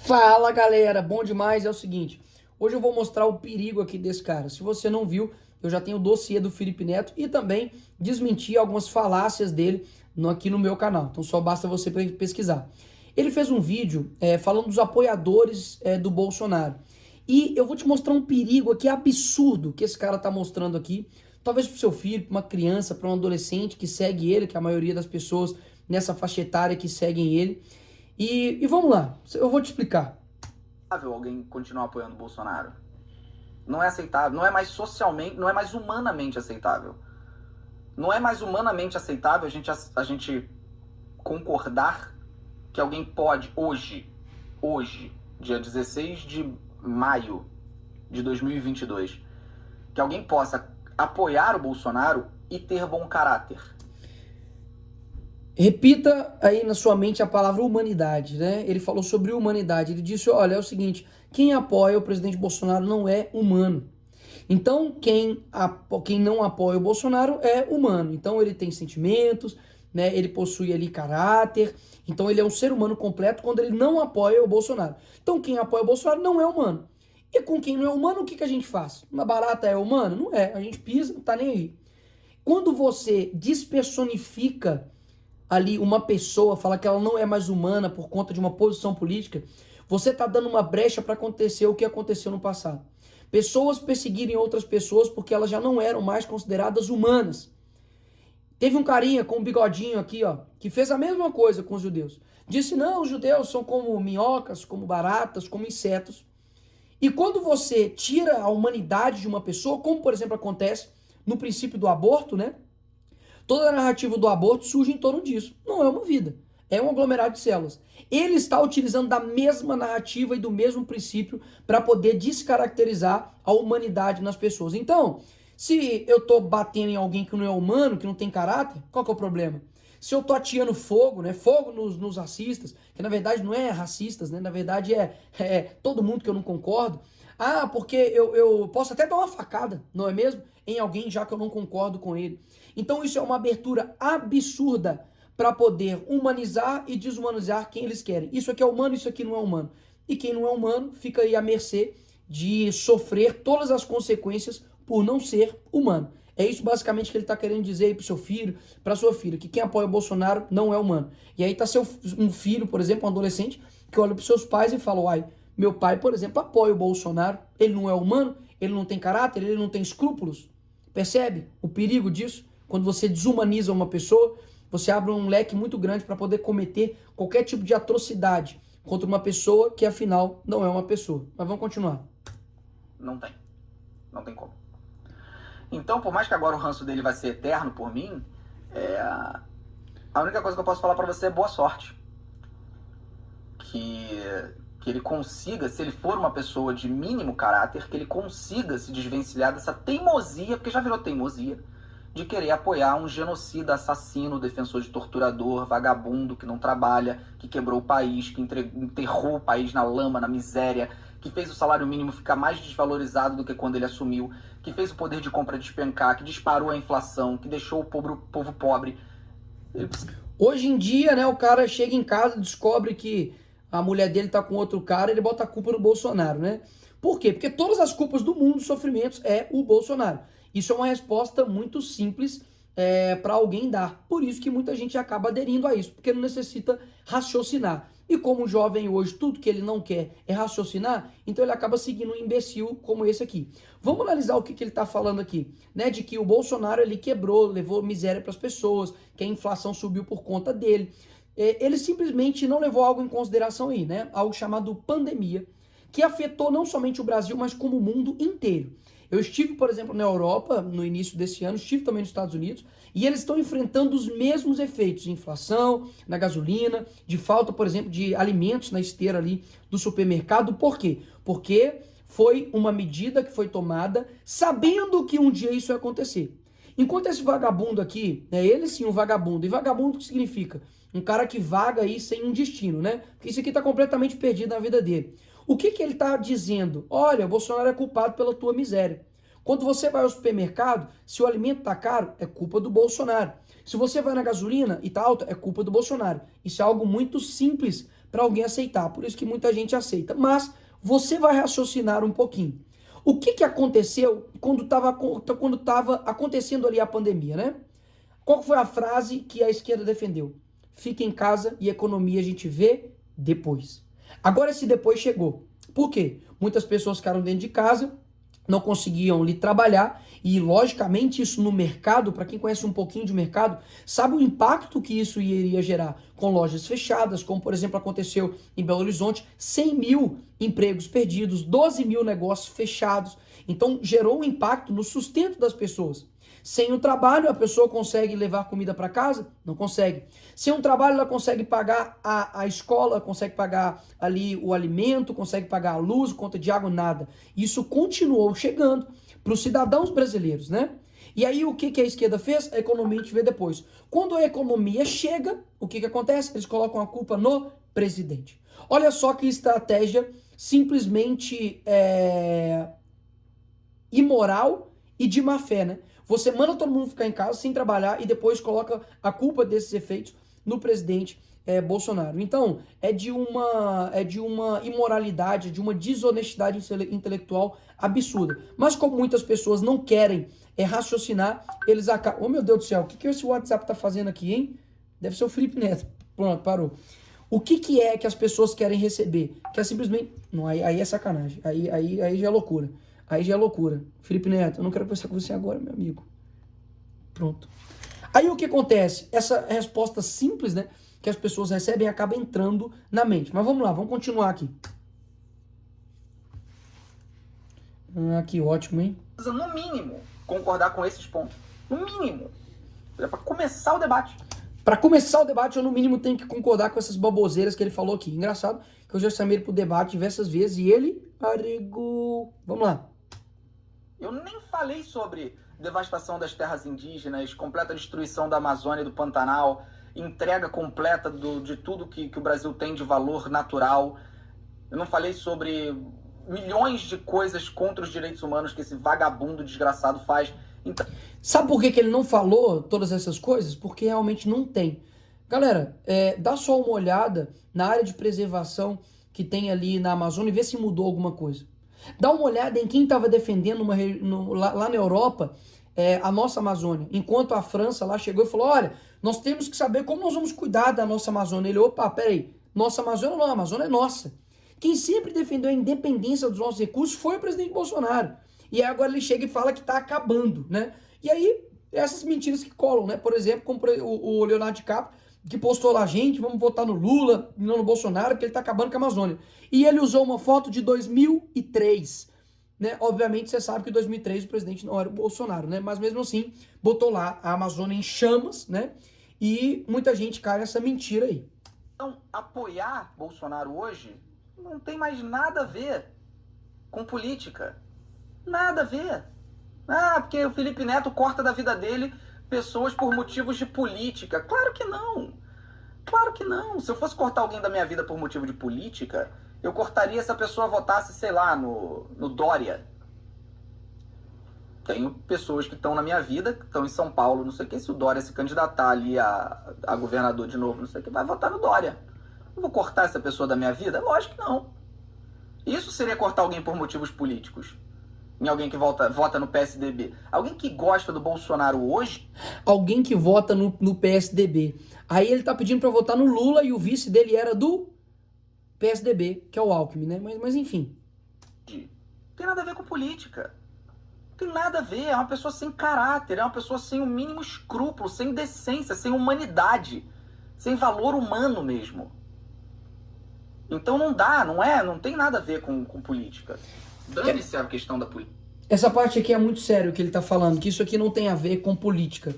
Fala galera, bom demais. É o seguinte, hoje eu vou mostrar o perigo aqui desse cara. Se você não viu, eu já tenho o dossiê do Felipe Neto e também desmenti algumas falácias dele aqui no meu canal. Então só basta você pesquisar. Ele fez um vídeo falando dos apoiadores do Bolsonaro. E eu vou te mostrar um perigo aqui absurdo que esse cara tá mostrando aqui. Talvez pro seu filho, pra uma criança, para um adolescente que segue ele, que é a maioria das pessoas nessa faixa etária que seguem ele. E vamos lá, eu vou te explicar. Alguém continuar apoiando o Bolsonaro. Não é aceitável, não é mais socialmente, não é mais humanamente aceitável. Não é mais humanamente aceitável a gente concordar que alguém pode, hoje, dia 16 de maio de 2022, que alguém possa apoiar o Bolsonaro e ter bom caráter. Repita aí na sua mente a palavra humanidade, né? Ele falou sobre humanidade. Ele disse: olha, é o seguinte, quem apoia o presidente Bolsonaro não é humano. Então, quem não apoia o Bolsonaro é humano. Então, ele tem sentimentos, né? Ele possui ali caráter. Então, ele é um ser humano completo quando ele não apoia o Bolsonaro. Então, quem apoia o Bolsonaro não é humano. E com quem não é humano, o que a gente faz? Uma barata é humana? Não é. A gente pisa, não tá nem aí. Quando você despersonifica ali uma pessoa, fala que ela não é mais humana por conta de uma posição política, você está dando uma brecha para acontecer o que aconteceu no passado. Pessoas perseguirem outras pessoas porque elas já não eram mais consideradas humanas. Teve um carinha com um bigodinho aqui, ó, que fez a mesma coisa com os judeus. Disse: não, os judeus são como minhocas, como baratas, como insetos. E quando você tira a humanidade de uma pessoa, como por exemplo acontece no princípio do aborto, né? Toda a narrativa do aborto surge em torno disso. Não é uma vida, é um aglomerado de células. Ele está utilizando da mesma narrativa e do mesmo princípio para poder descaracterizar a humanidade nas pessoas. Então, se eu estou batendo em alguém que não é humano, que não tem caráter, qual que é o problema? Se eu estou ateando fogo, né? Fogo nos racistas, que na verdade não é racistas, né? Na verdade é todo mundo que eu não concordo. Ah, porque eu posso até dar uma facada, não é mesmo? Em alguém já que eu não concordo com ele. Então isso é uma abertura absurda para poder humanizar e desumanizar quem eles querem. Isso aqui é humano, isso aqui não é humano. E quem não é humano fica aí à mercê de sofrer todas as consequências por não ser humano. É isso basicamente que ele está querendo dizer aí pro seu filho, pra sua filha, que quem apoia o Bolsonaro não é humano. E aí tá um filho, por exemplo, um adolescente, que olha pros seus pais e fala: uai, meu pai, por exemplo, apoia o Bolsonaro, ele não é humano, ele não tem caráter, ele não tem escrúpulos. Percebe o perigo disso? Quando você desumaniza uma pessoa, você abre um leque muito grande para poder cometer qualquer tipo de atrocidade contra uma pessoa que afinal não é uma pessoa. Mas vamos continuar. Não tem. Não tem como. Então, por mais que agora o ranço dele vai ser eterno por mim, a única coisa que eu posso falar pra você é boa sorte. Que ele consiga, se ele for uma pessoa de mínimo caráter, que ele consiga se desvencilhar dessa teimosia, porque já virou teimosia, de querer apoiar um genocida, assassino, defensor de torturador, vagabundo, que não trabalha, que quebrou o país, que enterrou o país na lama, na miséria, que fez o salário mínimo ficar mais desvalorizado do que quando ele assumiu, que fez o poder de compra despencar, que disparou a inflação, que deixou o povo pobre. Hoje em dia, né, o cara chega em casa, descobre que a mulher dele tá com outro cara, ele bota a culpa no Bolsonaro, né? Por quê? Porque todas as culpas do mundo, dos sofrimentos, é o Bolsonaro. Isso é uma resposta muito simples para alguém dar. Por isso que muita gente acaba aderindo a isso, porque não necessita raciocinar. E como o jovem hoje, tudo que ele não quer é raciocinar, então ele acaba seguindo um imbecil como esse aqui. Vamos analisar o que ele está falando aqui, né? De que o Bolsonaro ele quebrou, levou miséria para as pessoas, que a inflação subiu por conta dele. Ele simplesmente não levou algo em consideração aí, né? Algo chamado pandemia, que afetou não somente o Brasil, mas como o mundo inteiro. Eu estive, por exemplo, na Europa no início desse ano, estive também nos Estados Unidos, e eles estão enfrentando os mesmos efeitos de inflação, na gasolina, de falta, por exemplo, de alimentos na esteira ali do supermercado. Por quê? Porque foi uma medida que foi tomada sabendo que um dia isso ia acontecer. Enquanto esse vagabundo aqui, ele sim um vagabundo, e vagabundo o que significa? Um cara que vaga aí sem um destino, né? Porque isso aqui tá completamente perdido na vida dele. O que ele está dizendo? Olha, Bolsonaro é culpado pela tua miséria. Quando você vai ao supermercado, se o alimento está caro, é culpa do Bolsonaro. Se você vai na gasolina e está alta, é culpa do Bolsonaro. Isso é algo muito simples para alguém aceitar. Por isso que muita gente aceita. Mas você vai raciocinar um pouquinho. O que aconteceu quando estava acontecendo ali a pandemia, né? Qual foi a frase que a esquerda defendeu? Fica em casa e economia a gente vê depois. Agora esse depois chegou. Por quê? Muitas pessoas ficaram dentro de casa, não conseguiam ali trabalhar e, logicamente, isso no mercado, para quem conhece um pouquinho de mercado, sabe o impacto que isso iria gerar com lojas fechadas, como, por exemplo, aconteceu em Belo Horizonte, 100 mil empregos perdidos, 12 mil negócios fechados. Então, gerou um impacto no sustento das pessoas. Sem o trabalho, a pessoa consegue levar comida para casa? Não consegue. Sem um trabalho, ela consegue pagar a escola, consegue pagar ali o alimento, consegue pagar a luz, conta de água, nada. Isso continuou chegando para os cidadãos brasileiros, né? E aí, o que a esquerda fez? A economia a gente vê depois. Quando a economia chega, o que acontece? Eles colocam a culpa no presidente. Olha só que estratégia simplesmente imoral e de má fé, né? Você manda todo mundo ficar em casa sem trabalhar e depois coloca a culpa desses efeitos no presidente Bolsonaro. Então, é de uma imoralidade, de uma desonestidade intelectual absurda. Mas como muitas pessoas não querem raciocinar, eles acabam... Oh, meu Deus do céu, o que esse WhatsApp tá fazendo aqui, hein? Deve ser o Felipe Neto. Pronto, parou. O que é que as pessoas querem receber? Que é simplesmente... Não, aí é sacanagem. Aí já é loucura. Aí já é loucura. Felipe Neto, eu não quero conversar com você agora, meu amigo. Pronto. Aí o que acontece? Essa resposta simples, né, que as pessoas recebem acaba entrando na mente. Mas vamos lá, vamos continuar aqui. Que ótimo, hein? No mínimo, concordar com esses pontos. No mínimo. É para começar o debate. Para começar o debate, eu no mínimo tenho que concordar com essas baboseiras que ele falou aqui. Engraçado que eu já chamei ele pro debate diversas vezes e ele arregou. Vamos lá. Eu nem falei sobre devastação das terras indígenas, completa destruição da Amazônia e do Pantanal, entrega completa de tudo que o Brasil tem de valor natural. Eu não falei sobre milhões de coisas contra os direitos humanos que esse vagabundo desgraçado faz. Então... Sabe por que ele não falou todas essas coisas? Porque realmente não tem. Galera, dá só uma olhada na área de preservação que tem ali na Amazônia e vê se mudou alguma coisa. Dá uma olhada em quem estava defendendo lá na Europa a nossa Amazônia. Enquanto a França lá chegou e falou, olha, nós temos que saber como nós vamos cuidar da nossa Amazônia. Ele, opa, peraí, nossa Amazônia não, a Amazônia é nossa. Quem sempre defendeu a independência dos nossos recursos foi o presidente Bolsonaro. E aí agora ele chega e fala que está acabando, né? E aí, essas mentiras que colam, né? Por exemplo, como o Leonardo DiCaprio, que postou lá, gente, vamos votar no Lula, não no Bolsonaro, porque ele tá acabando com a Amazônia. E ele usou uma foto de 2003, né? Obviamente você sabe que em 2003 o presidente não era o Bolsonaro, né? Mas mesmo assim, botou lá a Amazônia em chamas, né? E muita gente cai nessa mentira aí. Então, apoiar Bolsonaro hoje não tem mais nada a ver com política. Nada a ver. Ah, porque o Felipe Neto corta da vida dele pessoas por motivos de política. Claro que não. Claro que não. Se eu fosse cortar alguém da minha vida por motivo de política, eu cortaria se a pessoa votasse, sei lá, no Dória. Tenho pessoas que estão na minha vida, que estão em São Paulo, não sei o que, se o Dória se candidatar ali a governador de novo, não sei o que, vai votar no Dória. Eu vou cortar essa pessoa da minha vida? Lógico que não. Isso seria cortar alguém por motivos políticos. Em alguém que vota no PSDB. Alguém que gosta do Bolsonaro hoje... Alguém que vota no PSDB. Aí ele tá pedindo pra votar no Lula e o vice dele era do PSDB, que é o Alckmin, né? Mas enfim. Tem nada a ver com política. Tem nada a ver. É uma pessoa sem caráter, é uma pessoa sem o mínimo escrúpulo, sem decência, sem humanidade, sem valor humano mesmo. Então não dá, não tem nada a ver com política. Dane-se a questão da política. Essa parte aqui é muito sério que ele tá falando, que isso aqui não tem a ver com política.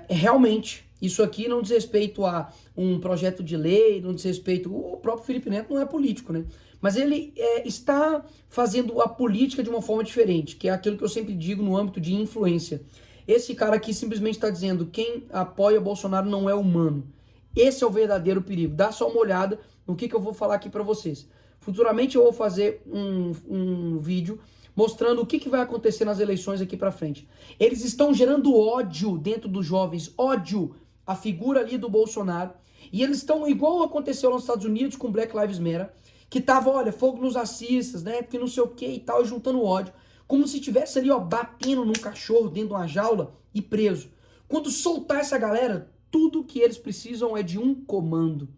Realmente, isso aqui não diz respeito a um projeto de lei, não diz respeito... O próprio Felipe Neto não é político, né? Mas ele está fazendo a política de uma forma diferente, que é aquilo que eu sempre digo no âmbito de influência. Esse cara aqui simplesmente está dizendo quem apoia Bolsonaro não é humano. Esse é o verdadeiro perigo. Dá só uma olhada no que eu vou falar aqui para vocês. Futuramente eu vou fazer um vídeo mostrando o que vai acontecer nas eleições aqui para frente. Eles estão gerando ódio dentro dos jovens, ódio à figura ali do Bolsonaro. E eles estão, igual aconteceu nos Estados Unidos com Black Lives Matter, que tava, olha, fogo nos racistas, né, porque não sei o que e tal, e juntando ódio, como se tivesse ali, ó, batendo num cachorro dentro de uma jaula e preso. Quando soltar essa galera, tudo que eles precisam é de um comando.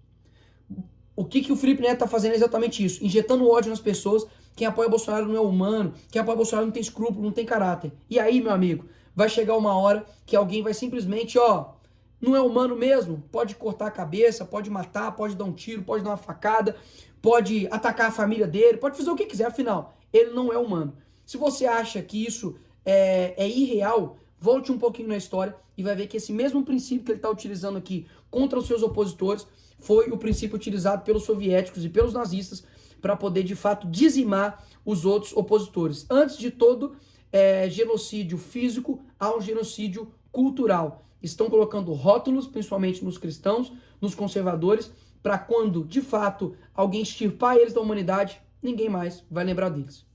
O que o Felipe Neto tá fazendo é exatamente isso, injetando ódio nas pessoas. Quem apoia Bolsonaro não é humano, quem apoia Bolsonaro não tem escrúpulo, não tem caráter. E aí, meu amigo, vai chegar uma hora que alguém vai simplesmente, ó, não é humano mesmo? Pode cortar a cabeça, pode matar, pode dar um tiro, pode dar uma facada, pode atacar a família dele, pode fazer o que quiser, afinal, ele não é humano. Se você acha que isso é irreal, volte um pouquinho na história e vai ver que esse mesmo princípio que ele está utilizando aqui contra os seus opositores foi o princípio utilizado pelos soviéticos e pelos nazistas para poder, de fato, dizimar os outros opositores. Antes de todo genocídio físico, há um genocídio cultural. Estão colocando rótulos, principalmente nos cristãos, nos conservadores, para quando, de fato, alguém extirpar eles da humanidade, ninguém mais vai lembrar deles.